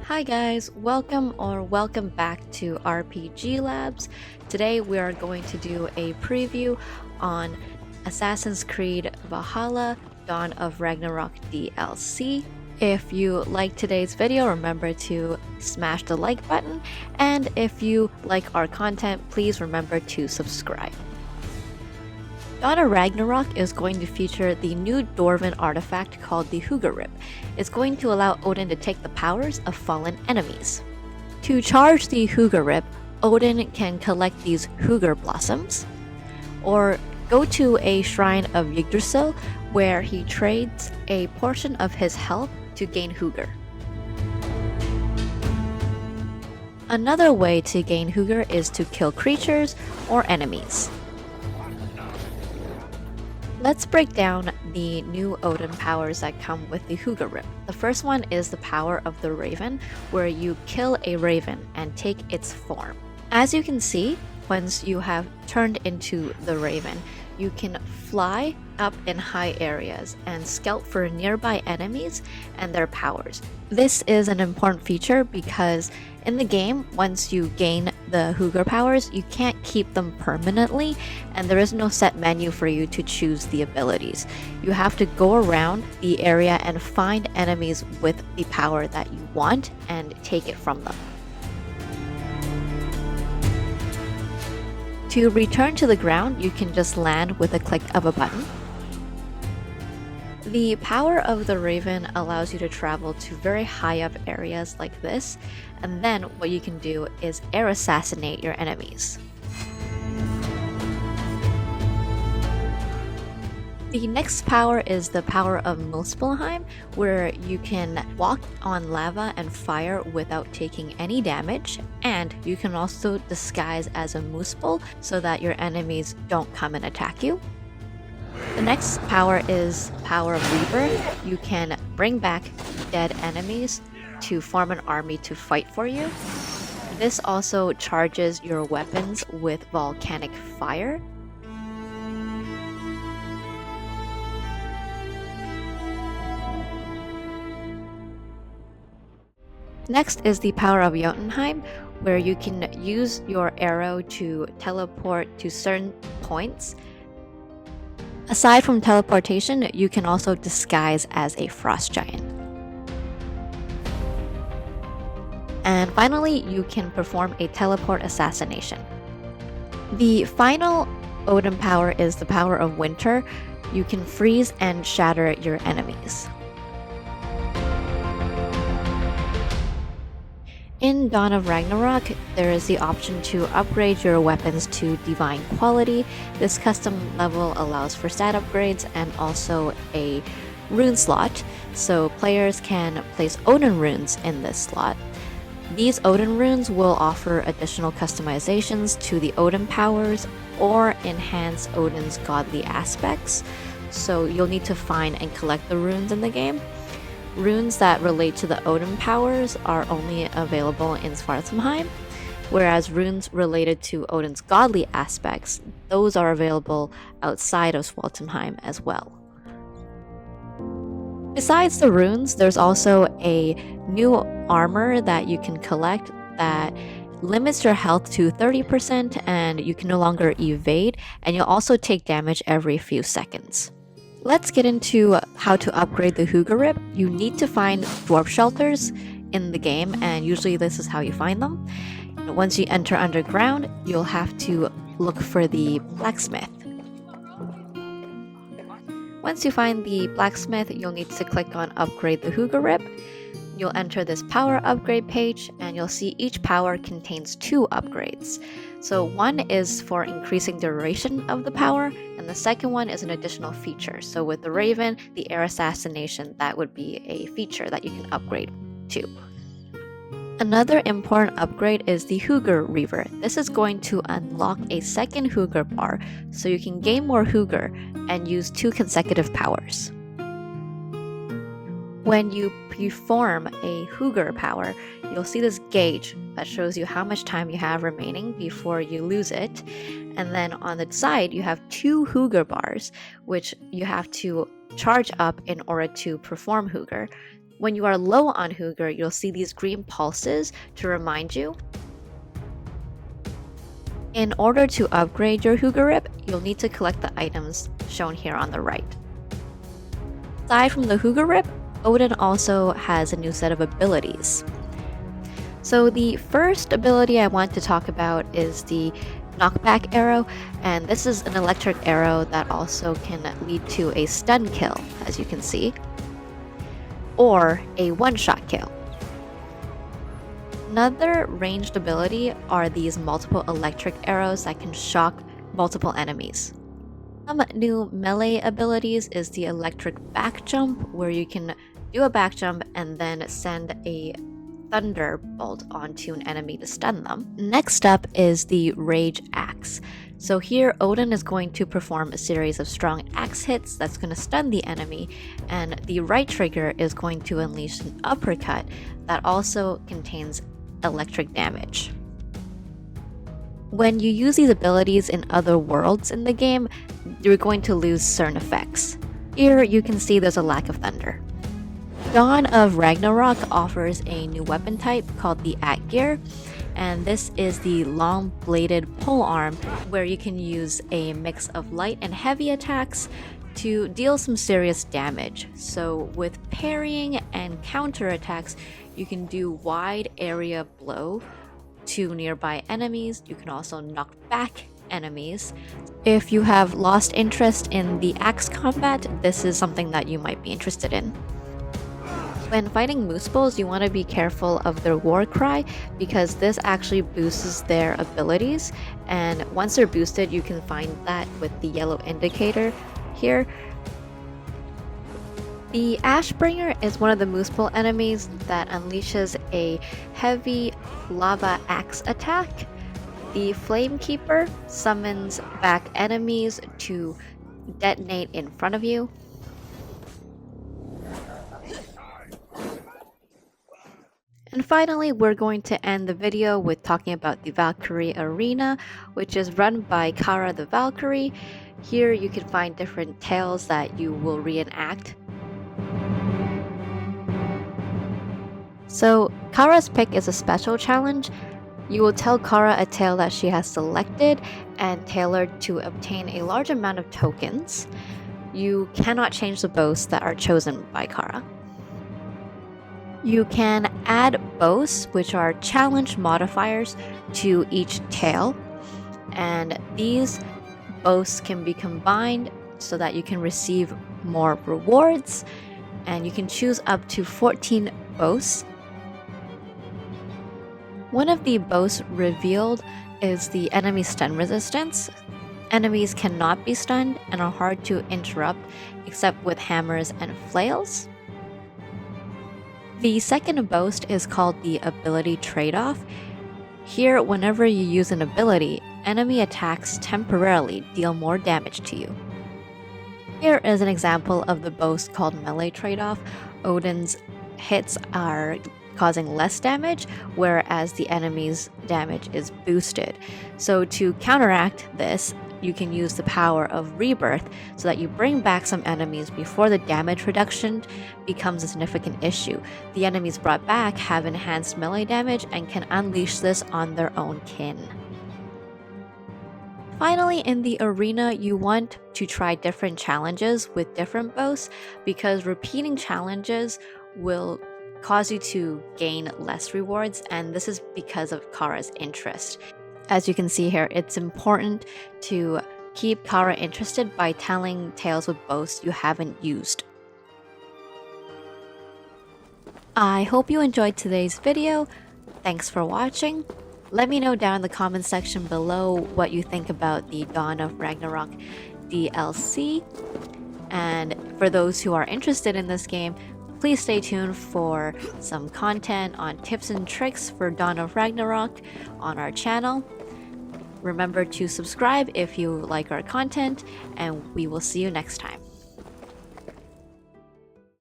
Hi guys, welcome back to RPG Labs. Today we are going to do a preview on Assassin's Creed Valhalla Dawn of Ragnarok DLC. If you like today's video, remember to smash the like button, and if you like our content, please remember to subscribe. Dawn of Ragnarok is going to feature the new Dwarven artifact called the Hugr-Rip. It's going to allow Odin to take the powers of fallen enemies. To charge the Hugr-Rip, Odin can collect these Hugr Blossoms, or go to a shrine of Yggdrasil where he trades a portion of his health to gain Hugr. Another way to gain Hugr is to kill creatures or enemies. Let's break down the new Odin powers that come with the Hugr-Rip. The first one is the power of the Raven, where you kill a raven and take its form. As you can see, once you have turned into the raven, you can fly up in high areas and scout for nearby enemies and their powers. This is an important feature because in the game, once you gain the Hugr powers, you can't keep them permanently, and there is no set menu for you to choose the abilities. You have to go around the area and find enemies with the power that you want and take it from them. To return to the ground, you can just land with a click of a button. The power of the Raven allows you to travel to very high up areas like this, and then what you can do is air assassinate your enemies. The next power is the power of Muspelheim, where you can walk on lava and fire without taking any damage, and you can also disguise as a Muspel so that your enemies don't come and attack you. The next power is power of Rebirth. You can bring back dead enemies to form an army to fight for you. This also charges your weapons with volcanic fire. Next is the power of Jotunheim, where you can use your arrow to teleport to certain points. Aside from teleportation, you can also disguise as a frost giant. And finally, you can perform a teleport assassination. The final Odin power is the power of winter. You can freeze and shatter your enemies. In Dawn of Ragnarok, there is the option to upgrade your weapons to divine quality. This custom level allows for stat upgrades and also a rune slot, so players can place Odin Runes in this slot. These Odin Runes will offer additional customizations to the Odin powers or enhance Odin's godly aspects, so you'll need to find and collect the runes in the game. Runes that relate to the Odin powers are only available in Svartalfheim, whereas runes related to Odin's godly aspects, those are available outside of Svartalfheim as well. Besides the runes, there's also a new armor that you can collect that limits your health to 30%, and you can no longer evade, and you'll also take damage every few seconds. Let's get into how to upgrade the Hugr-Rip. You need to find dwarf shelters in the game, and usually this is how you find them. Once you enter underground, you'll have to look for the blacksmith. Once you find the blacksmith, you'll need to click on Upgrade the Hugr-Rip. You'll enter this power upgrade page, and you'll see each power contains 2 upgrades. So one is for increasing duration of the power, and the second one is an additional feature. So with the Raven, the air assassination, that would be a feature that you can upgrade to. Another important upgrade is the Hugr-Rip. This is going to unlock a second Hugr bar, so you can gain more Hugr and use 2 consecutive powers. When you perform a Hugr power, you'll see this gauge that shows you how much time you have remaining before you lose it. And then on the side, you have 2 Hugr bars, which you have to charge up in order to perform Hugr. When you are low on Hugr, you'll see these green pulses to remind you. In order to upgrade your Hugr-Rip, you'll need to collect the items shown here on the right. Aside from the Hugr-Rip, Odin also has a new set of abilities. So the first ability I want to talk about is the knockback arrow, and this is an electric arrow that also can lead to a stun kill, as you can see, or a one-shot kill. Another ranged ability are these multiple electric arrows that can shock multiple enemies. Some new melee abilities is the electric back jump, where you can do a back jump and then send a thunderbolt onto an enemy to stun them. Next up is the Rage Axe. So here Odin is going to perform a series of strong axe hits that's going to stun the enemy, and the right trigger is going to unleash an uppercut that also contains electric damage. When you use these abilities in other worlds in the game, you're going to lose certain effects. Here you can see there's a lack of thunder. Dawn of Ragnarok offers a new weapon type called the Atgeir, and this is the long-bladed polearm where you can use a mix of light and heavy attacks to deal some serious damage. So with parrying and counter attacks, you can do wide area blow to nearby enemies. You can also knock back enemies. If you have lost interest in the axe combat, this is something that you might be interested in. When fighting Muspels, you want to be careful of their war cry because this actually boosts their abilities, and once they're boosted you can find that with the yellow indicator here. The Ashbringer is one of the Muspel enemies that unleashes a heavy lava axe attack. The Flamekeeper summons back enemies to detonate in front of you. And finally, we're going to end the video with talking about the Valkryie Arena, which is run by Kara the Valkyrie. Here you can find different tales that you will reenact. So Kara's pick is a special challenge. You will tell Kara a tale that she has selected and tailored to obtain a large amount of tokens. You cannot change the boasts that are chosen by Kara. You can add boasts, which are challenge modifiers, to each tale, and these boasts can be combined so that you can receive more rewards, and you can choose up to 14 boasts. One of the boasts revealed is the enemy stun resistance. Enemies cannot be stunned and are hard to interrupt except with hammers and flails. The second boast is called the ability trade-off. Here, whenever you use an ability, enemy attacks temporarily deal more damage to you. Here is an example of the boast called melee trade-off. Odin's hits are causing less damage, whereas the enemy's damage is boosted. So to counteract this, you can use the power of Rebirth so that you bring back some enemies before the damage reduction becomes a significant issue. The enemies brought back have enhanced melee damage and can unleash this on their own kin. Finally, in the arena, you want to try different challenges with different boasts because repeating challenges will cause you to gain less rewards, and this is because of Kara's interest. As you can see here, it's important to keep Kara interested by telling tales with boasts you haven't used. I hope you enjoyed today's video. Thanks for watching. Let me know down in the comment section below what you think about the Dawn of Ragnarok DLC. And for those who are interested in this game, please stay tuned for some content on tips and tricks for Dawn of Ragnarok on our channel. Remember to subscribe if you like our content, and we will see you next time.